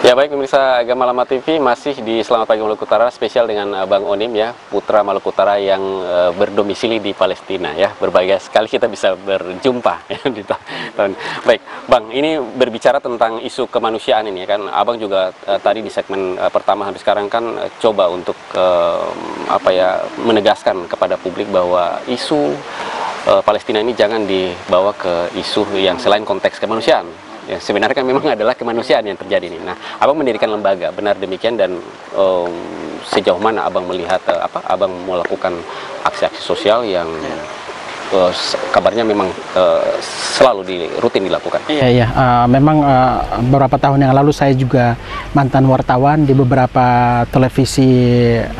Ya baik pemirsa Agama Lama TV, masih di Selamat Pagi Maluku Utara spesial dengan Bang Onim ya, putra Maluku Utara yang berdomisili di Palestina ya. Berbahagia sekali kita bisa berjumpa ya di tahun. Baik Bang, ini berbicara tentang isu kemanusiaan ini kan. Abang juga tadi di segmen pertama sampai sekarang kan coba untuk menegaskan kepada publik bahwa isu Palestina ini jangan dibawa ke isu yang selain konteks kemanusiaan. Ya, sebenarnya kan memang adalah kemanusiaan yang terjadi ini. Nah, Abang mendirikan lembaga, benar demikian, dan sejauh mana Abang melihat Abang melakukan aksi-aksi sosial yang kabarnya memang selalu rutin dilakukan. Iya, memang beberapa tahun yang lalu saya juga mantan wartawan di beberapa televisi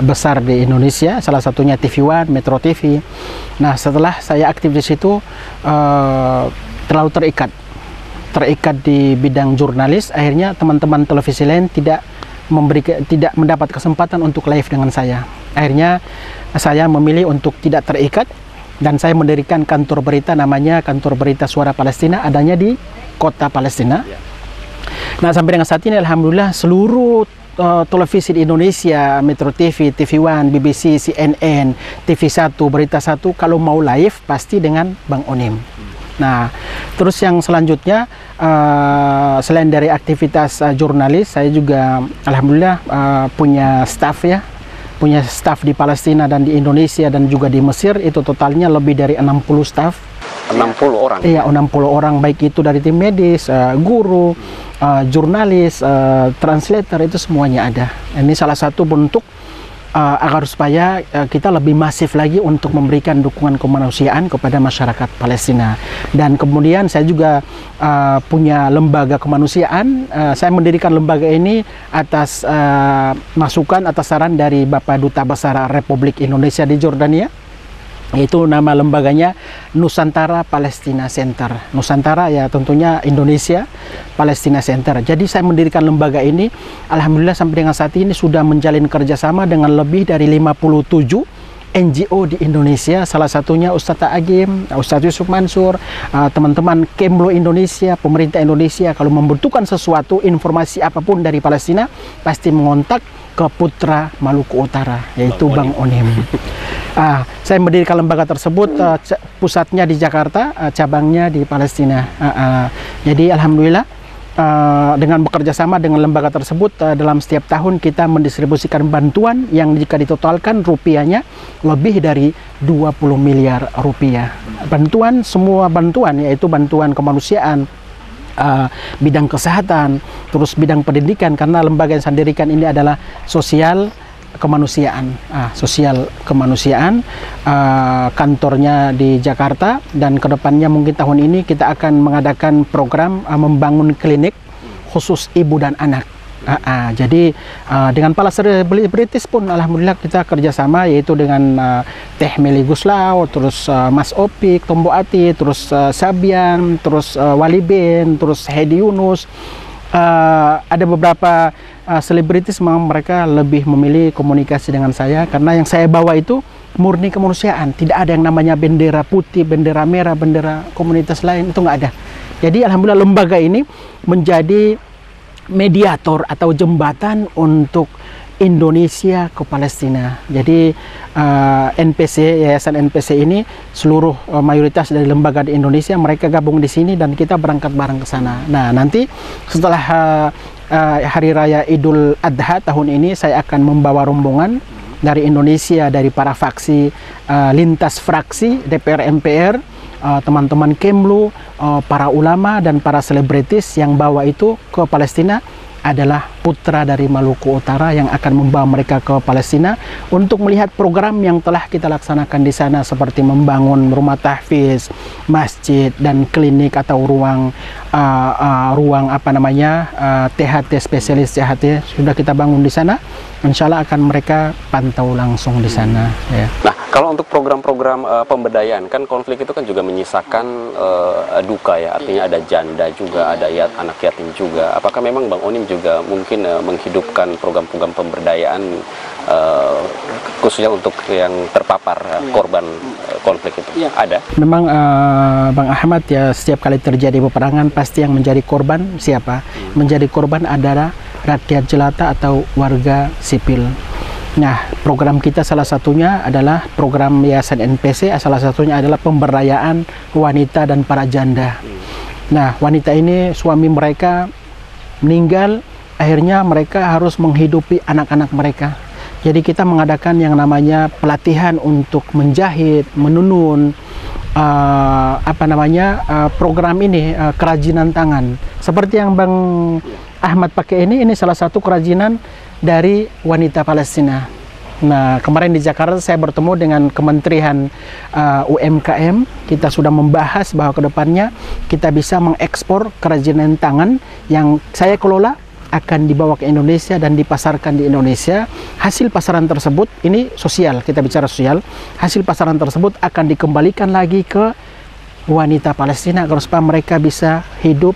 besar di Indonesia, salah satunya TV One, Metro TV. Nah, setelah saya aktif di situ, terlalu terikat di bidang jurnalis, akhirnya teman-teman televisi lain tidak mendapat kesempatan untuk live dengan saya. Akhirnya saya memilih untuk tidak terikat dan saya mendirikan kantor berita, namanya Kantor Berita Suara Palestina, adanya di kota Palestina. Nah, sampai dengan saat ini alhamdulillah seluruh televisi di Indonesia, Metro TV, TV One, BBC, CNN, TV1, Berita 1, kalau mau live pasti dengan Bang Onim. Nah, terus yang selanjutnya, selain dari aktivitas jurnalis, saya juga alhamdulillah punya staff ya, punya staff di Palestina dan di Indonesia dan juga di Mesir, itu totalnya lebih dari 60 staff. 60 orang? Iya, 60 orang, baik itu dari tim medis, guru, jurnalis, translator, itu semuanya ada. Ini salah satu bentuk agar supaya kita lebih masif lagi untuk memberikan dukungan kemanusiaan kepada masyarakat Palestina. Dan kemudian saya juga punya lembaga kemanusiaan. Saya mendirikan lembaga ini atas masukan, atas saran dari Bapak Duta Besar Republik Indonesia di Jordania. Itu nama lembaganya Nusantara Palestina Center. Nusantara ya tentunya Indonesia Palestina Center. Jadi saya mendirikan lembaga ini, alhamdulillah sampai dengan saat ini sudah menjalin kerjasama dengan lebih dari 57 NGO di Indonesia, salah satunya Ustadz Agim, Ustadz Yusuf Mansur, teman-teman Kemlo Indonesia, pemerintah Indonesia. Kalau membutuhkan sesuatu, informasi apapun dari Palestina, pasti mengontak ke putra Maluku Utara, yaitu Bang Onim. Saya mendirikan lembaga tersebut, pusatnya di Jakarta, cabangnya di Palestina. Jadi alhamdulillah dengan bekerja sama dengan lembaga tersebut, dalam setiap tahun kita mendistribusikan bantuan yang jika ditotalkan rupiahnya lebih dari 20 miliar rupiah. Bantuan, semua bantuan, yaitu bantuan kemanusiaan, bidang kesehatan, terus bidang pendidikan, karena lembaga yang saya dirikan ini adalah sosial kemanusiaan, kantornya di Jakarta, dan kedepannya mungkin tahun ini kita akan mengadakan program membangun klinik khusus ibu dan anak. Jadi dengan para selebritis pun alhamdulillah kita kerjasama, yaitu dengan Teh Meli Guslau, terus Mas Opik, Tombo Ati, terus Sabian, terus Wali Ben, terus Hedi Yunus. Ada beberapa selebritis, mereka lebih memilih komunikasi dengan saya karena yang saya bawa itu murni kemanusiaan. Tidak ada yang namanya bendera putih, bendera merah, bendera komunitas lain, itu nggak ada. Jadi alhamdulillah lembaga ini menjadi mediator atau jembatan untuk Indonesia ke Palestina. Jadi NPC, Yayasan NPC ini seluruh mayoritas dari lembaga di Indonesia mereka gabung di sini dan kita berangkat bareng ke sana. Nah, nanti setelah Hari Raya Idul Adha tahun ini saya akan membawa rombongan dari Indonesia, dari para faksi, lintas fraksi DPR MPR, teman-teman Kemlu, para ulama dan para selebritis yang bawa itu ke Palestina adalah putra dari Maluku Utara yang akan membawa mereka ke Palestina untuk melihat program yang telah kita laksanakan di sana, seperti membangun rumah tahfiz, masjid, dan klinik atau ruang THT, spesialis THT sudah kita bangun di sana. Insya Allah akan mereka pantau langsung di sana. Ya. Nah, kalau untuk program-program pemberdayaan, kan konflik itu kan juga menyisakan duka ya, artinya ada janda juga, ada anak yatim juga. Apakah memang Bang Onim juga mungkin menghidupkan program-program pemberdayaan khususnya untuk yang terpapar korban konflik itu? Ada? Memang Bang Ahmad ya, setiap kali terjadi peperangan pasti yang menjadi korban siapa? Menjadi korban adalah rakyat jelata atau warga sipil. Nah, program kita salah satunya adalah program Yayasan NPC, salah satunya adalah pemberdayaan wanita dan para janda. Nah, wanita ini suami mereka meninggal, akhirnya mereka harus menghidupi anak-anak mereka. Jadi kita mengadakan yang namanya pelatihan untuk menjahit, menenun, program ini kerajinan tangan. Seperti yang Bang Ahmad pakai ini salah satu kerajinan dari wanita Palestina. Nah, kemarin di Jakarta saya bertemu dengan Kementerian UMKM. Kita sudah membahas bahwa kedepannya kita bisa mengekspor kerajinan tangan yang saya kelola akan dibawa ke Indonesia dan dipasarkan di Indonesia. Hasil pasaran tersebut, ini sosial, kita bicara sosial, hasil pasaran tersebut akan dikembalikan lagi ke wanita Palestina agar supaya mereka bisa hidup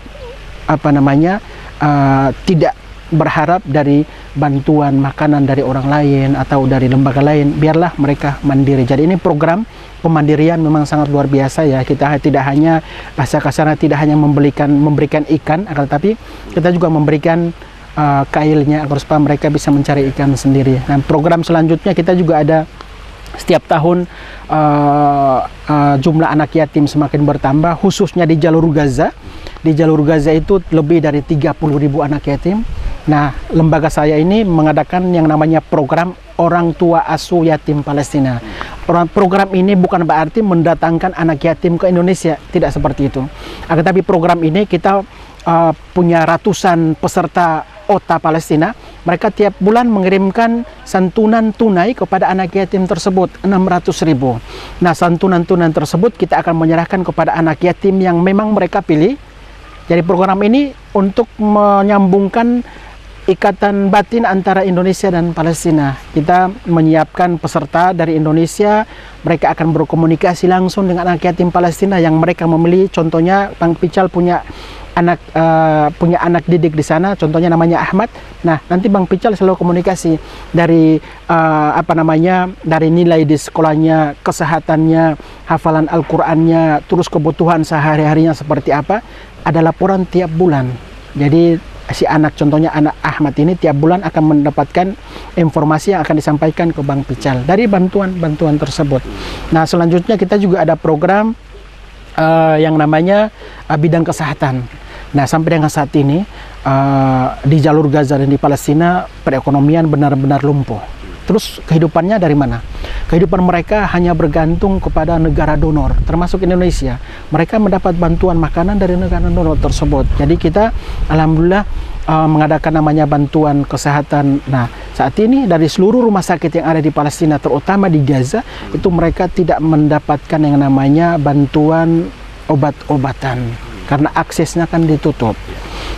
tidak berharap dari bantuan makanan dari orang lain atau dari lembaga lain, biarlah mereka mandiri. Jadi ini program pemandirian memang sangat luar biasa ya. Kita tidak hanya bahasa kasarnya tidak hanya memberikan ikan, akan tetapi kita juga memberikan kailnya agar supaya mereka bisa mencari ikan sendiri. Nah, program selanjutnya kita juga ada setiap tahun jumlah anak yatim semakin bertambah, khususnya di jalur Gaza. Di jalur Gaza itu lebih dari 30.000 anak yatim. Nah, lembaga saya ini mengadakan yang namanya program Orang Tua Asuh Yatim Palestina. Program ini bukan berarti mendatangkan anak yatim ke Indonesia, tidak seperti itu. Tetapi program ini kita punya ratusan peserta OTA Palestina. Mereka tiap bulan mengirimkan santunan tunai kepada anak yatim tersebut, 600.000. Nah, santunan-tunai tersebut kita akan menyerahkan kepada anak yatim yang memang mereka pilih. Jadi program ini untuk menyambungkan ikatan batin antara Indonesia dan Palestina. Kita menyiapkan peserta dari Indonesia, mereka akan berkomunikasi langsung dengan anak yatim Palestina yang mereka memilih. Contohnya Bang Pical punya anak didik di sana, contohnya namanya Ahmad. Nah, nanti Bang Pical selalu komunikasi dari dari nilai di sekolahnya, kesehatannya, hafalan Al-Qur'annya, terus kebutuhan sehari-harinya seperti apa, ada laporan tiap bulan. Jadi si anak, contohnya anak Ahmad ini tiap bulan akan mendapatkan informasi yang akan disampaikan ke Bang Pical dari bantuan tersebut. Nah, selanjutnya kita juga ada program yang namanya bidang kesehatan. Nah, sampai dengan saat ini di jalur Gaza dan di Palestina perekonomian benar-benar lumpuh. Terus kehidupannya dari mana? Kehidupan mereka hanya bergantung kepada negara donor, termasuk Indonesia. Mereka mendapat bantuan makanan dari negara donor tersebut. Jadi kita alhamdulillah mengadakan namanya bantuan kesehatan. Nah, saat ini dari seluruh rumah sakit yang ada di Palestina, terutama di Gaza, itu mereka tidak mendapatkan yang namanya bantuan obat-obatan karena aksesnya kan ditutup.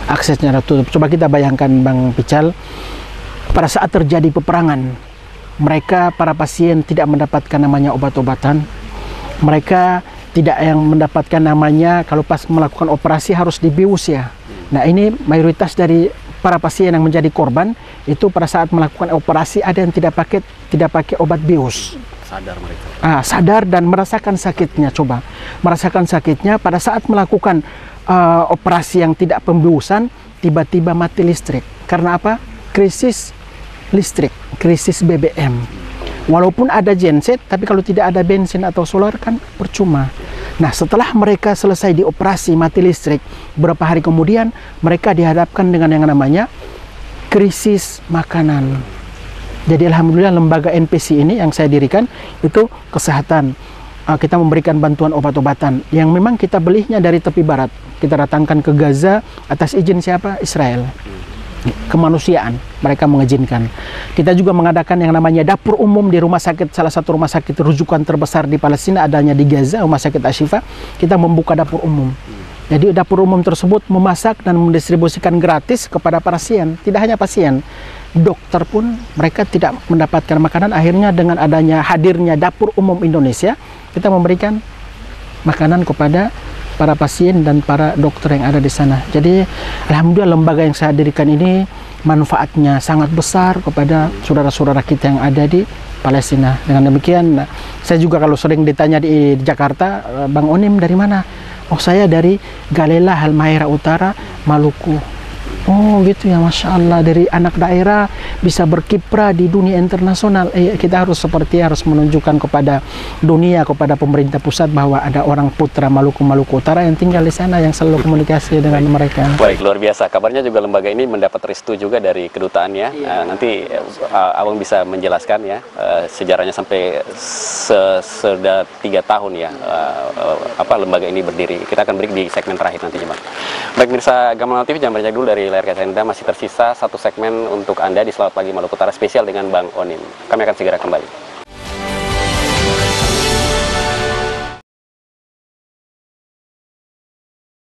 Aksesnya ditutup. Coba kita bayangkan Bang Pical, pada saat terjadi peperangan, mereka para pasien tidak mendapatkan namanya obat-obatan. Mereka tidak yang mendapatkan namanya, kalau pas melakukan operasi harus dibius ya. Nah, ini mayoritas dari para pasien yang menjadi korban itu pada saat melakukan operasi ada yang tidak pakai obat bius. Sadar mereka. Sadar dan merasakan sakitnya. Coba merasakan sakitnya pada saat melakukan operasi yang tidak pembiusan, tiba-tiba mati listrik. Karena apa? Krisis listrik, krisis BBM. Walaupun ada genset, tapi kalau tidak ada bensin atau solar kan percuma. Nah, setelah mereka selesai dioperasi mati listrik, beberapa hari kemudian mereka dihadapkan dengan yang namanya krisis makanan. Jadi alhamdulillah lembaga NPC ini yang saya dirikan itu kesehatan. Kita memberikan bantuan obat-obatan yang memang kita belinya dari tepi barat. Kita datangkan ke Gaza atas izin siapa? Israel. Kemanusiaan, mereka mengizinkan. Kita juga mengadakan yang namanya dapur umum di rumah sakit, salah satu rumah sakit rujukan terbesar di Palestina adanya di Gaza, Rumah Sakit Ashifa. Kita membuka dapur umum. Jadi dapur umum tersebut memasak dan mendistribusikan gratis kepada pasien. Tidak hanya pasien, dokter pun mereka tidak mendapatkan makanan. Akhirnya dengan adanya hadirnya dapur umum Indonesia, kita memberikan makanan kepada para pasien dan para dokter yang ada di sana. Jadi alhamdulillah lembaga yang saya dirikan ini manfaatnya sangat besar kepada saudara-saudara kita yang ada di Palestina. Dengan demikian saya juga kalau sering ditanya di Jakarta, Bang Onim dari mana? Oh, saya dari Galela Halmahera Utara, Maluku. Oh gitu ya, Masya Allah, dari anak daerah bisa berkiprah di dunia internasional. Kita harus menunjukkan kepada dunia, kepada pemerintah pusat bahwa ada orang putra Maluku Utara yang tinggal di sana, yang selalu komunikasi dengan mereka. Baik, luar biasa. Kabarnya juga lembaga ini mendapat restu juga dari kedutaannya. Nanti Abang bisa menjelaskan ya sejarahnya sampai sudah 3 tahun ya lembaga ini berdiri. Kita akan break di segmen terakhir nantinya, Bang. Baik, mirsa Gamelanal TV, jangan beranjak dulu dari layar kaca Anda. Masih tersisa 1 segmen untuk Anda di Selamat Pagi Maluku Utara spesial dengan Bang Onim. Kami akan segera kembali.